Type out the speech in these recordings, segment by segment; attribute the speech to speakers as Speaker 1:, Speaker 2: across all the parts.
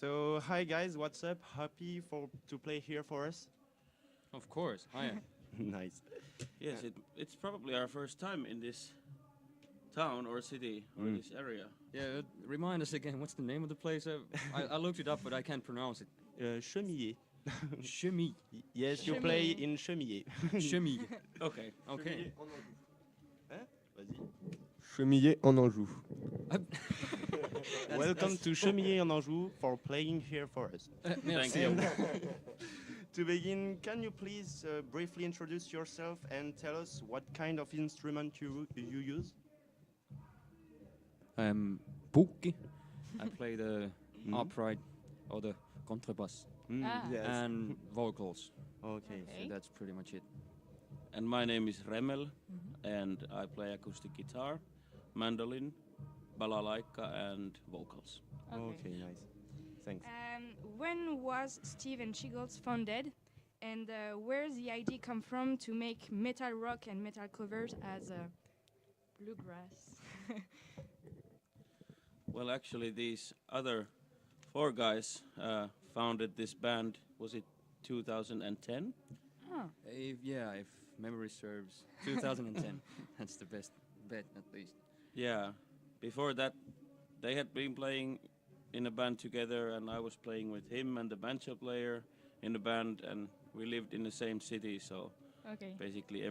Speaker 1: So, hi guys, what's up? Happy to play here for us?
Speaker 2: Of course. Hi.
Speaker 1: Nice.
Speaker 3: Yes, it's probably our first time in this town or city or this area.
Speaker 2: Yeah, remind us again. What's the name of the place? I looked it up, but I can't pronounce it.
Speaker 1: Chemillé.
Speaker 2: Chemie.
Speaker 1: Yes, you play in Chemillé.
Speaker 2: Chemie.
Speaker 3: Okay.
Speaker 2: Okay.
Speaker 1: Hein? Vas-y.
Speaker 4: Chemillé en Anjou.
Speaker 1: Welcome to Chemillé en Anjou for playing here for us.
Speaker 3: Thank you.
Speaker 1: To begin, can you please briefly introduce yourself and tell us what kind of instrument you use?
Speaker 2: Pukki. I play the upright or the contrabass
Speaker 1: Yes.
Speaker 2: and vocals.
Speaker 1: Okay.
Speaker 2: So that's pretty much it.
Speaker 3: And my name is Remel, and I play acoustic guitar, mandolin, balalaika, and vocals.
Speaker 1: Okay, nice. Thanks.
Speaker 5: When was Steeve'n'Seagulls founded, and where the idea come from to make metal rock and metal covers as bluegrass?
Speaker 3: Well, actually, these other four guys founded this band. Was it 2010?
Speaker 2: If memory serves, 2010. That's the best bet, at least.
Speaker 3: Yeah. Before that, they had been playing in a band together, and I was playing with him and the banjo player in the band, and we lived in the same city, so
Speaker 5: Okay.
Speaker 3: basically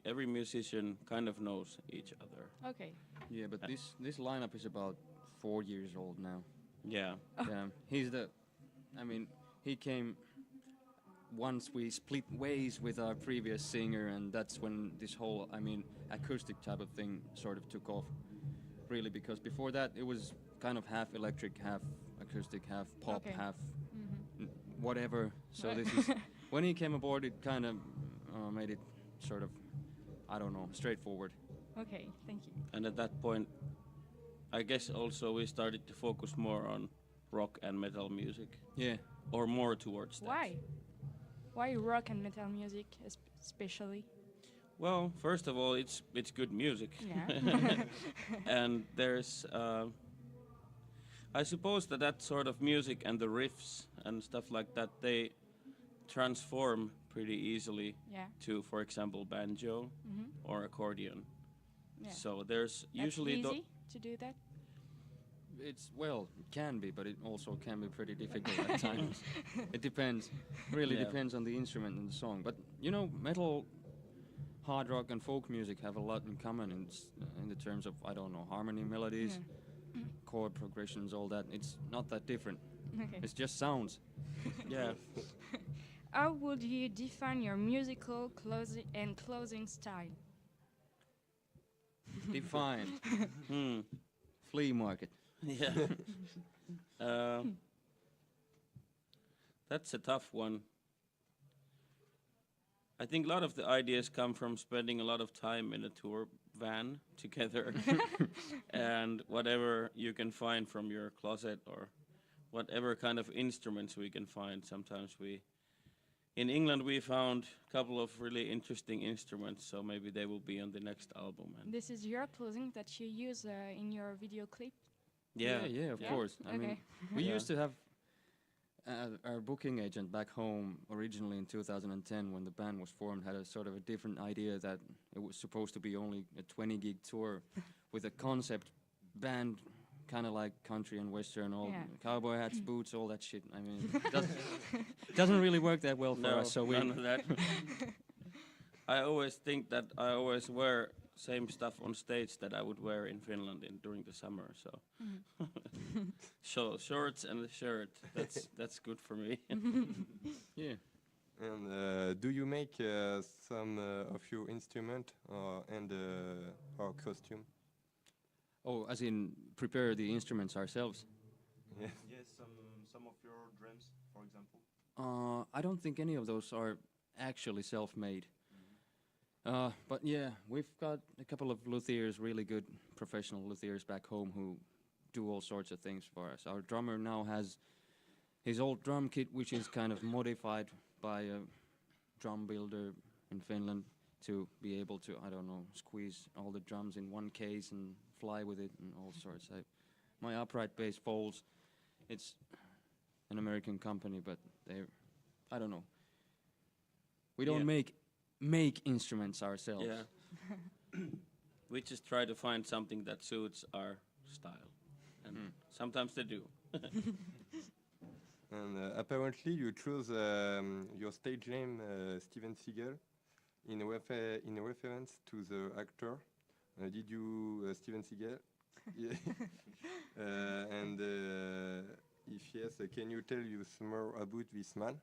Speaker 3: every musician kind of knows each other.
Speaker 5: Okay.
Speaker 2: Yeah, but this lineup is about 4 years old now.
Speaker 3: Yeah.
Speaker 2: Yeah, he came once we split ways with our previous singer, and that's when this whole, acoustic type of thing sort of took off. Really, because before that it was kind of half electric, half acoustic, half pop,
Speaker 5: Okay.
Speaker 2: half whatever. So this is when he came aboard, it kind of made it sort of, I don't know, straightforward.
Speaker 5: Okay. Thank you.
Speaker 3: And at that point, I guess also we started to focus more on rock and metal music,
Speaker 2: Yeah.
Speaker 3: or more towards that.
Speaker 5: Why? Why rock and metal music especially?
Speaker 3: Well, first of all, it's good music.
Speaker 5: Yeah.
Speaker 3: And there's I suppose that sort of music and the riffs and stuff like that, they transform pretty easily
Speaker 5: Yeah.
Speaker 3: to, for example, banjo or accordion.
Speaker 5: Yeah.
Speaker 3: So there's
Speaker 5: That's
Speaker 3: usually
Speaker 5: easy to do that.
Speaker 2: It can be, but it also can be pretty difficult at times. It depends. Really
Speaker 3: Yeah.
Speaker 2: depends on the instrument and the song. But metal, hard rock, and folk music have a lot in common in the terms of, I don't know, harmony, melodies, chord progressions, all that. It's not that different.
Speaker 5: Okay.
Speaker 2: It's just sounds.
Speaker 3: Yeah.
Speaker 5: How would you define your musical closing style?
Speaker 2: Define.
Speaker 3: Hmm.
Speaker 2: Flea market.
Speaker 3: Yeah. That's a tough one. I think a lot of the ideas come from spending a lot of time in a tour van together and whatever you can find from your closet or whatever kind of instruments we can find. Sometimes in England we found a couple of really interesting instruments, so maybe they will be on the next album. And
Speaker 5: This is your clothing that you use in your video clip?
Speaker 2: Yeah, of
Speaker 5: Yeah?
Speaker 2: course. I mean,
Speaker 5: Okay.
Speaker 2: we
Speaker 3: Yeah.
Speaker 2: used to have our booking agent back home originally in 2010 when the band was formed had a sort of a different idea that it was supposed to be only a 20 gig tour with a concept band, kind of like country and western, all
Speaker 5: Yeah.
Speaker 2: cowboy hats, boots, all that shit. I mean, it doesn't really work that well for
Speaker 3: no,
Speaker 2: us. So we
Speaker 3: none of that. I always think that I always wear same stuff on stage that I would wear in Finland during the summer. So shorts and a shirt. That's good for me.
Speaker 2: yeah.
Speaker 4: And do you make some of your instrument and our costume?
Speaker 2: Oh, as in prepare the instruments ourselves.
Speaker 4: Yes.
Speaker 1: Yes, some of your drums, for example.
Speaker 2: I don't think any of those are actually self-made. But yeah, we've got a couple of luthiers, really good professional luthiers back home who do all sorts of things for us. Our drummer now has his old drum kit, which is kind of modified by a drum builder in Finland to be able to, I don't know, squeeze all the drums in one case and fly with it and all sorts. My upright bass folds. It's an American company, but I don't know. We don't
Speaker 3: Yeah.
Speaker 2: make instruments ourselves.
Speaker 3: Yeah. We just try to find something that suits our style, and sometimes they do.
Speaker 4: And apparently you chose your stage name Steeve'n'Seagulls in reference to the actor. Did you Steeve'n'Seagulls? Yeah. And if yes, can you tell us more about this man?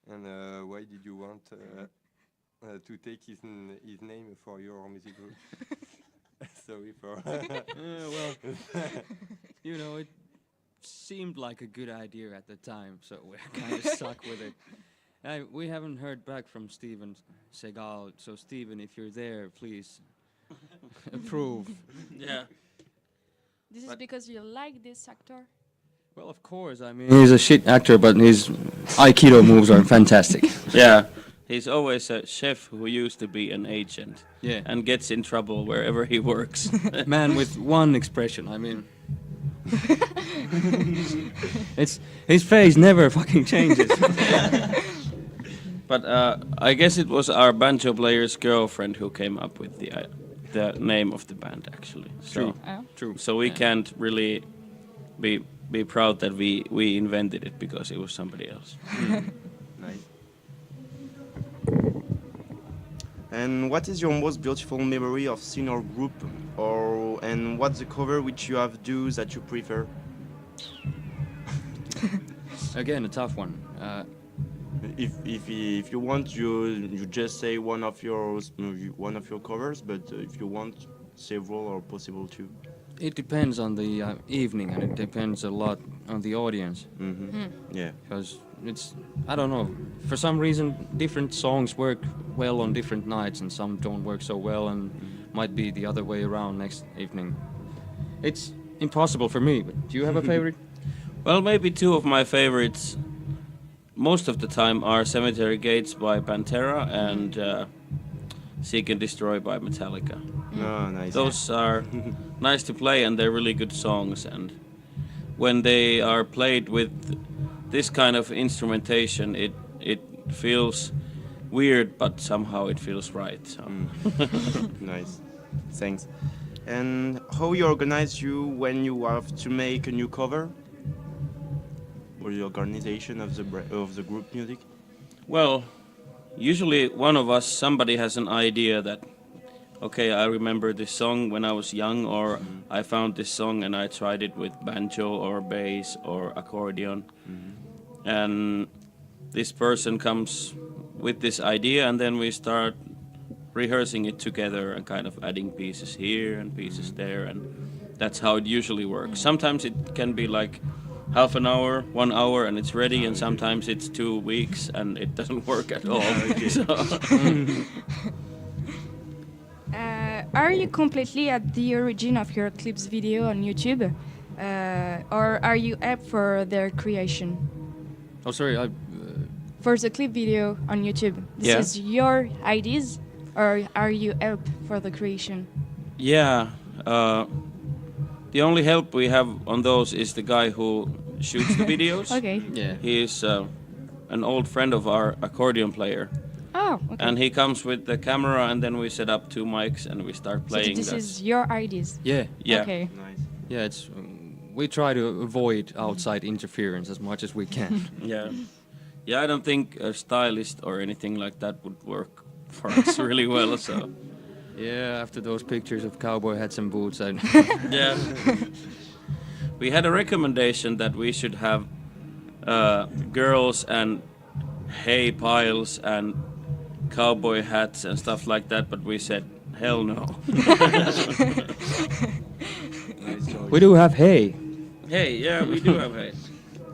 Speaker 4: And why did you want to take his name for your music group? Sorry for.
Speaker 2: Well, you know, it seemed like a good idea at the time, so we're kind of stuck with it. We haven't heard back from Steeve'n'Seagulls, so Steven, if you're there, please approve.
Speaker 3: Yeah.
Speaker 5: This is
Speaker 3: But-
Speaker 5: because you like this actor?
Speaker 2: Well, of course, I mean, he's a shit actor, but his Aikido moves are fantastic.
Speaker 3: Yeah. He's always a chef who used to be an agent
Speaker 2: Yeah.
Speaker 3: and gets in trouble wherever he works.
Speaker 2: Man with one expression, I mean. It's his face never fucking changes.
Speaker 3: But I guess it was our banjo player's girlfriend who came up with the name of the band, actually.
Speaker 2: True.
Speaker 5: Oh.
Speaker 2: True.
Speaker 3: So we
Speaker 2: Yeah.
Speaker 3: can't really be proud that we invented it because it was somebody else.
Speaker 1: Nice. And what is your most beautiful memory of scene or group, and what's the cover which you have do that you prefer?
Speaker 2: Again, a tough one.
Speaker 1: If you want, you just say one of your covers, but if you want several or possible too.
Speaker 2: It depends on the evening, and it depends a lot on the audience.
Speaker 1: Yeah.
Speaker 2: Because it's, I don't know, for some reason different songs work well on different nights and some don't work so well, and might be the other way around next evening. It's impossible for me, but do you have a favorite?
Speaker 3: Well, maybe two of my favorites most of the time are Cemetery Gates by Pantera and Seek and Destroy by Metallica.
Speaker 1: Oh, nice.
Speaker 3: Those are nice to play and they're really good songs, and when they are played with this kind of instrumentation, it feels weird, but somehow it feels right. So.
Speaker 1: Nice. Thanks. And how you organize you when you have to make a new cover? Or the organization of the group music?
Speaker 3: Well, usually one of us, somebody has an idea that, okay, I remember this song when I was young, or I found this song and I tried it with banjo or bass or accordion. And this person comes with this idea, and then we start rehearsing it together and kind of adding pieces here and pieces there, and that's how it usually works. Sometimes it can be like half an hour, 1 hour, and it's ready, and sometimes it's 2 weeks and it doesn't work at all. So
Speaker 5: Are you completely at the origin of your clips video on YouTube, or are you up for their creation?
Speaker 2: Oh, sorry,
Speaker 5: For the clip video on YouTube, this
Speaker 3: Yeah.
Speaker 5: is your ideas, or are you up for the creation?
Speaker 3: yeah, the only help we have on those is the guy who shoots the videos.
Speaker 5: Okay.
Speaker 2: yeah.
Speaker 3: He is an old friend of our accordion player,
Speaker 5: Oh, okay.
Speaker 3: and he comes with the camera, and then we set up 2 mics and we start
Speaker 5: So
Speaker 3: playing.
Speaker 5: this
Speaker 3: That's-
Speaker 5: is your ideas.
Speaker 2: Yeah,
Speaker 3: yeah.
Speaker 5: Okay.
Speaker 1: Nice.
Speaker 2: yeah, it's, we try to avoid outside interference as much as we can.
Speaker 3: Yeah. Yeah, I don't think a stylist or anything like that would work for us really well, so.
Speaker 2: Yeah, after those pictures of cowboy hats and boots, I
Speaker 3: Yeah. We had a recommendation that we should have girls and hay piles and cowboy hats and stuff like that, but we said, hell no.
Speaker 2: we do have hay.
Speaker 3: Hey, yeah, we do have hay.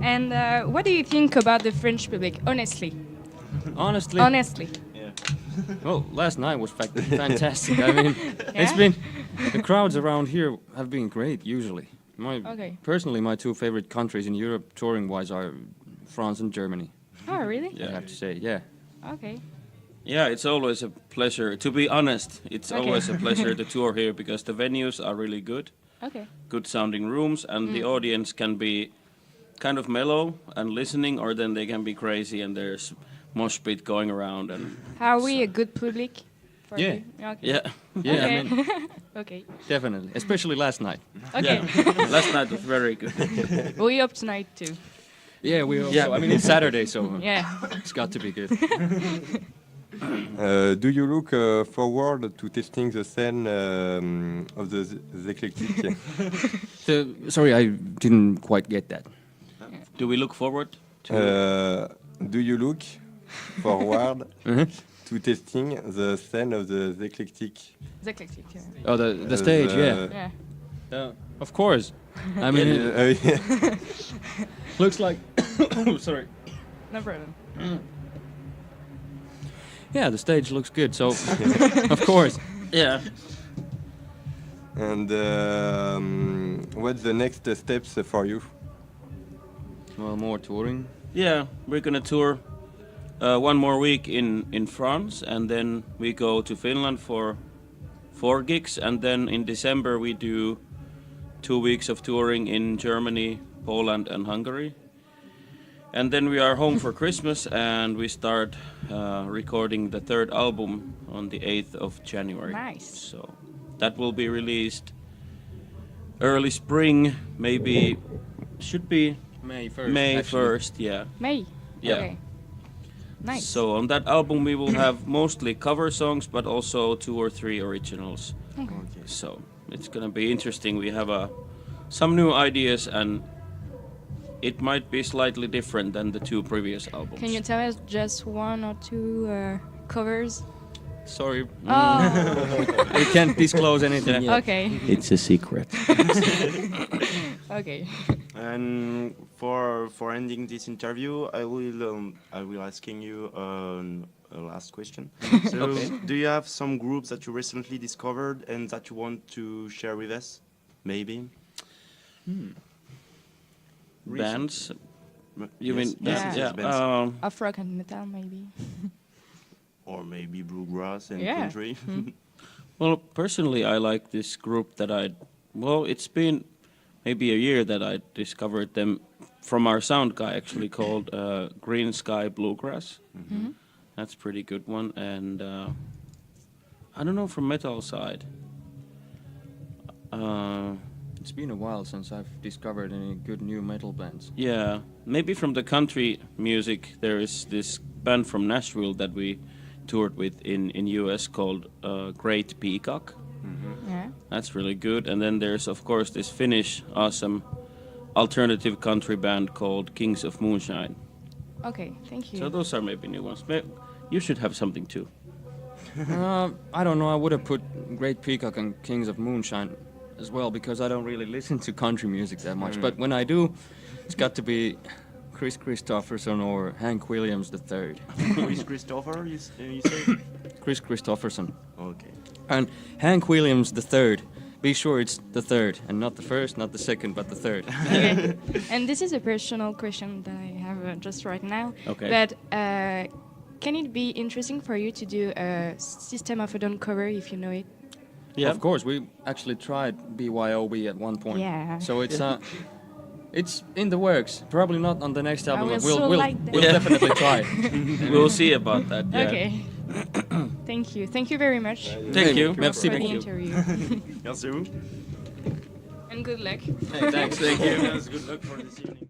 Speaker 5: And what do you think about the French public, honestly?
Speaker 2: Honestly,
Speaker 5: Honestly.
Speaker 2: well, last night was fantastic. I mean, it's
Speaker 5: Yeah?
Speaker 2: been, the crowds around here have been great usually.
Speaker 5: Okay.
Speaker 2: Personally, my 2 favorite countries in Europe touring-wise are France and Germany.
Speaker 5: Oh, really?
Speaker 3: Yeah.
Speaker 2: I have to say, yeah.
Speaker 5: Okay.
Speaker 3: Yeah, it's always a pleasure. To be honest, it's
Speaker 5: Okay.
Speaker 3: always a pleasure to tour here because the venues are really good,
Speaker 5: Okay.
Speaker 3: good sounding rooms, and the audience can be kind of mellow and listening, or then they can be crazy and there's mosh pit going around. And
Speaker 5: Are we a good public? For
Speaker 2: Yeah.
Speaker 5: you? Okay.
Speaker 3: yeah,
Speaker 2: Yeah,
Speaker 5: Okay.
Speaker 2: I mean,
Speaker 5: Okay.
Speaker 2: definitely, especially last night.
Speaker 5: Okay.
Speaker 3: yeah. Last night was very good.
Speaker 5: We up tonight too.
Speaker 2: Yeah, we also,
Speaker 3: Yeah.
Speaker 2: I mean, it's Saturday, so
Speaker 5: Yeah.
Speaker 2: it's got to be good.
Speaker 4: Do you look forward to testing the scene of the eclectic?
Speaker 2: Sorry, I didn't quite get that.
Speaker 3: Do we look forward to?
Speaker 4: Do you look forward
Speaker 2: Mhm.
Speaker 4: to testing the scene of the eclectic?
Speaker 5: The eclectic. Yeah.
Speaker 2: Oh, the stage, yeah.
Speaker 5: Yeah.
Speaker 2: Of course. I mean, it
Speaker 4: Yeah.
Speaker 2: looks like. Oh, sorry.
Speaker 5: No problem.
Speaker 2: Yeah, the stage looks good, so of course.
Speaker 3: Yeah.
Speaker 4: And what's the next steps for you?
Speaker 2: Well, more touring.
Speaker 3: Yeah, we're gonna tour one more week in France, and then we go to Finland for 4 gigs, and then in December we do 2 weeks of touring in Germany, Poland, and Hungary. And then we are home for Christmas, and we start recording the 3rd album on the 8th of January.
Speaker 5: Nice.
Speaker 3: So that will be released early spring, maybe should be
Speaker 2: May 1st.
Speaker 3: May
Speaker 2: actually.
Speaker 3: 1st, yeah.
Speaker 5: May.
Speaker 3: Yeah.
Speaker 5: Okay. Nice.
Speaker 3: So on that album we will have mostly cover songs, but also 2 or 3 originals.
Speaker 5: Okay.
Speaker 3: So it's gonna be interesting. We have some new ideas, and it might be slightly different than the 2 previous albums.
Speaker 5: Can you tell us just 1 or 2 covers?
Speaker 2: Sorry,
Speaker 5: Oh.
Speaker 2: we can't disclose anything yet.
Speaker 5: Okay.
Speaker 3: It's a secret.
Speaker 5: Okay.
Speaker 1: And for ending this interview, I will asking you a last question. So,
Speaker 3: Okay.
Speaker 1: do you have some groups that you recently discovered and that you want to share with us? Maybe.
Speaker 3: Bands. You
Speaker 1: Yes,
Speaker 3: mean
Speaker 1: yes,
Speaker 3: bands?
Speaker 1: yes,
Speaker 3: Yeah.
Speaker 1: bands.
Speaker 5: Off rock and metal, maybe.
Speaker 1: Or maybe bluegrass and
Speaker 5: Yeah.
Speaker 1: country.
Speaker 3: Well, personally, I like this group that it's been maybe a year that I discovered them from our sound guy, actually, called Green Sky Bluegrass.
Speaker 5: Mhm.
Speaker 3: That's a pretty good one. And I don't know, from metal side.
Speaker 2: It's been a while since I've discovered any good new metal bands.
Speaker 3: Yeah, maybe from the country music, there is this band from Nashville that we toured with in US called Great Peacock.
Speaker 5: Yeah.
Speaker 3: That's really good. And then there's, of course, this Finnish awesome alternative country band called Kings of Moonshine.
Speaker 5: Okay. Thank you.
Speaker 3: So those are maybe new ones. You should have something too.
Speaker 2: I don't know. I would have put Great Peacock and Kings of Moonshine as well, because I don't really listen to country music that much. But when I do, it's got to be Chris Christopherson or Hank Williams III.
Speaker 1: Who is Christopher? You say?
Speaker 2: Chris Christopherson.
Speaker 1: Okay.
Speaker 2: And Hank Williams III. Be sure it's the 3rd, and not the 1st, not the 2nd, but the 3rd.
Speaker 5: Okay. And this is a personal question that I have just right now.
Speaker 3: Okay.
Speaker 5: But can it be interesting for you to do a System of a Down cover if you know it?
Speaker 3: Yeah.
Speaker 2: Of course, we actually tried BYOB at one point.
Speaker 5: Yeah.
Speaker 2: So it's in the works. Probably not on the next album,
Speaker 5: will
Speaker 2: but we'll
Speaker 5: so
Speaker 2: we'll,
Speaker 5: like that.
Speaker 2: we'll
Speaker 3: Yeah.
Speaker 2: definitely try.
Speaker 3: We'll see about that. Yeah.
Speaker 5: Okay. Thank you. Thank you very much
Speaker 3: Thank you.
Speaker 2: Merci
Speaker 5: for the
Speaker 2: beaucoup.
Speaker 5: interview.
Speaker 1: Merci.
Speaker 5: And good luck.
Speaker 2: Hey, thanks.
Speaker 3: Thank you.
Speaker 1: Good luck for this evening.